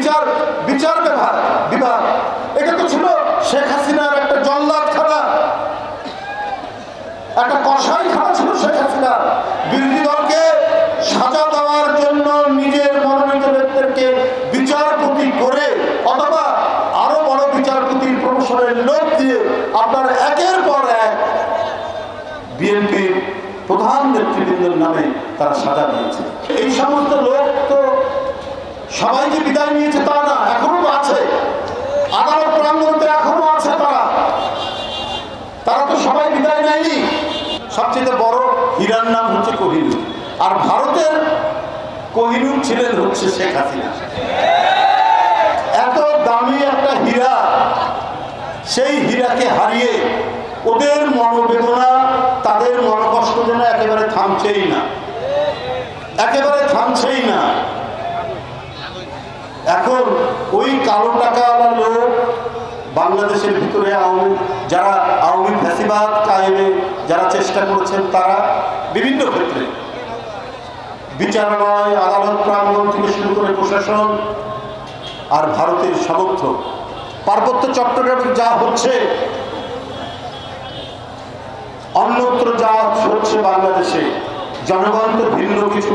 বিচার বিচার বিভাগ এটা তো ছিল শেখ হাসিনার একটা জল্লাদখানা, একটা কসাইখানা ছিল শেখ হাসিনা। বিরোধী দলকে সাজা দেওয়ার জন্য নিজের মনোনীত ব্যক্তিদেরকে বিচারপতি করে অথবা আরো বড় বিচারপতির প্রমোশনের লোক দিয়ে আপনার একের পর এক বিএনপির প্রধান নেতৃবৃন্দের নামে তারা সাজা দিয়েছে। এই সমস্ত লোক তো সবাই যে বিদায় নিয়েছে তা না, এখনো তো আছে আদালত প্রাঙ্গণে, এখনো আছে তারা তো সবাই বিদায় নেয়নি। সবচেয়ে বড় হীরার নাম হচ্ছে কোহিনূর, আর ভারতের কোহিনূর ছিলেন হচ্ছে শেখ হাসিনা। এত দামি একটা হীরা, সেই হীরাকে হারিয়ে ওদের মনোবেদনা, তাদের মনোকষ্ট যেন একেবারে থামছেই না, একেবারে থামছেই না। এখন ওই কালো টাকাওয়ালা লোক বাংলাদেশের ভিতরে যারা আওয়ামী ফ্যাসিবাদ কায়েমে যারা চেষ্টা করেছেন, তারা বিভিন্ন ক্ষেত্রে বিচারালয়, আদালত প্রাঙ্গণ থেকে শুরু করে প্রশাসন আর ভারতের সমর্থক, পার্বত্য চট্টগ্রামে যা হচ্ছে, অন্যত্র যা হচ্ছে বাংলাদেশে, জনগণ তো ভিন্ন কিছু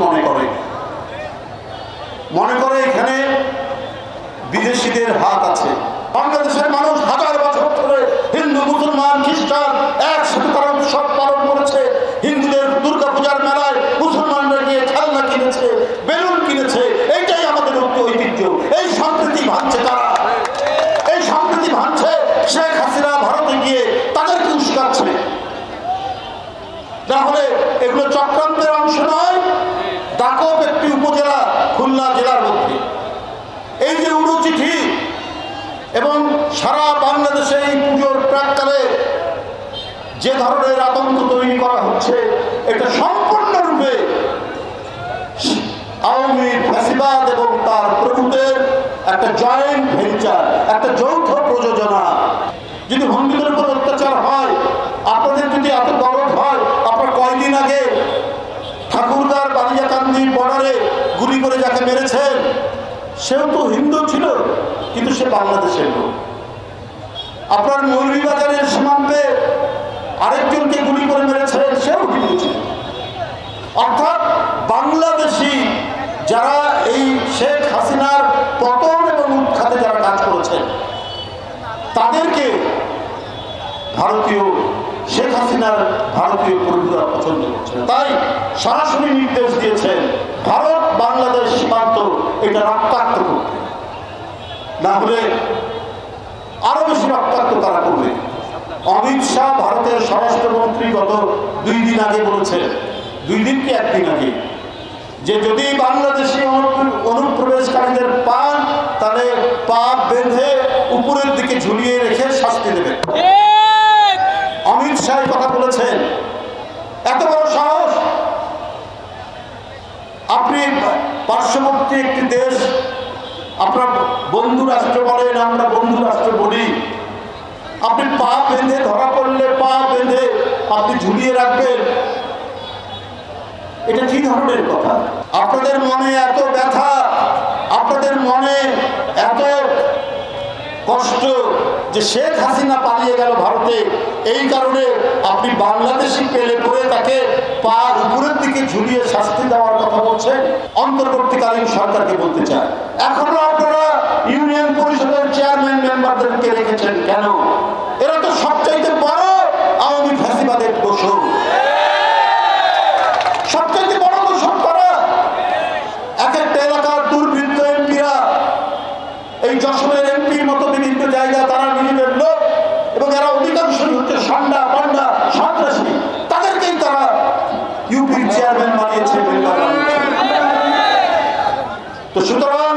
মনে করে এখানে বিদেশিদের হাত আছে। বাংলাদেশের মানুষ হাজার বছর ধরে হিন্দু, মুসলমান, খ্রিস্টান একসাথে তারা উৎসব পালন করেছে। হিন্দুদের দুর্গাপূজার মেলায় মুসলমানরা গিয়ে খেলনা কিনেছে, বেলুন কিনেছে, এইটাই আমাদের ঐতিহ্য। এই সম্প্রীতি ভাঙছে তারা, এই সম্প্রীতি ভাঙছে শেখ হাসিনা ভারতে গিয়ে তাদেরকে উস্কাচ্ছে। তাহলে এগুলো চক্রান্তের অংশ নয়। দাকপ একটি উপজেলা খুলনা জেলার মধ্যে, এই যে উড়ো চিঠি এবং সারা বাংলাদেশে এই পুজোর প্রাক্কালে যে ধরনের আতঙ্ক তৈরি করা হচ্ছে, এটা সম্পূর্ণরূপে আওয়ামী ফ্যাসিবাদ এবং তার প্রভুদের একটা জয়েন্ট ভেঞ্চার, একটা যৌথ প্রযোজনা। যদি হিন্দুদের উপর অত্যাচার হয়, আপনাদের যদি এত দরদ হয়, আপনার কয়দিন আগে ঠাকুরগাঁর বালিয়াকান্দি বর্ডারে গুলি করে যাকে মেরেছেন, সেও তো হিন্দু ছিল, কিন্তু সে বাংলাদেশের লোক। আপনার মৌলভীবাজারের সীমান্তে আরেকজনকে গুলি করে মেরেছেন, সেও হিন্দু ছিল। অর্থাৎ বাংলাদেশি যারা এই শেখ হাসিনার পতন এবং উৎখাতে যারা কাজ করেছেন, তাদেরকে ভারতীয় শেখ হাসিনার ভারতীয় প্রভুরা পছন্দ করছেন। তাই সরাসরি নির্দেশ দিয়েছেন ভারত বাংলাদেশ সীমান্ত এটা রক্তাক্ত করতে, না হলে আরো বেশি রক্তাক্ত তারা করবে। অমিত শাহ ভারতের স্বরাষ্ট্রমন্ত্রী গত 2 দিন আগে বলেছেন, 2 দিন কি 1 দিন আগে, যে যদি বাংলাদেশি অনুপ্রবেশকারীদের পান, তাহলে পা বেঁধে উপরের দিকে ঝুলিয়ে রেখে শাস্তি দেবেন। অমিত শাহ কথা বলেছেন। এত বড় সাহস! আপনি পার্শ্ববর্তী একটি দেশ, আপনার বন্ধু রাষ্ট্র বলেন, আমরা বন্ধু রাষ্ট্র বলি, আপনি পা বেঁধে ধরা পড়লে পা বেঁধে আপনি ঝুলিয়ে রাখবেন, এটা কি ধরনের কথা? আপনাদের মনে এত ব্যথা, আপনাদের মনে এত কষ্ট যে শেখ হাসিনা পালিয়ে গেল ভারতে, এই কারণে আপনি বাংলাদেশি পেলে পরে তাকে পা উপরের দিকে ঝুলিয়ে শাস্তি দেওয়ার কথা বলছেন। অন্তর্বর্তীকালীন সরকারকে বলতে চায়, এখনো আপনারা ইউনিয়ন পরিষদের চেয়ারম্যান মেম্বারদেরকে রেখেছেন কেন? এরা তো সবচাইতে বড় আওয়ামী ফ্যাসিবাদের দোষর, সবচাইতে বড় দোষর তারা। এক একটা এলাকার দুর্বৃত্ত এমপিরা, এই যশোরের এমপির মতো বিভিন্ন জায়গা, তারা নিজেদের লোক, এবং এরা অধিকাংশই হচ্ছে সান্ডা পান্ডা সন্ত্রাসী, তাদেরকেই তারা ইউপির চেয়ারম্যান বানিয়েছে। তো সুতরাং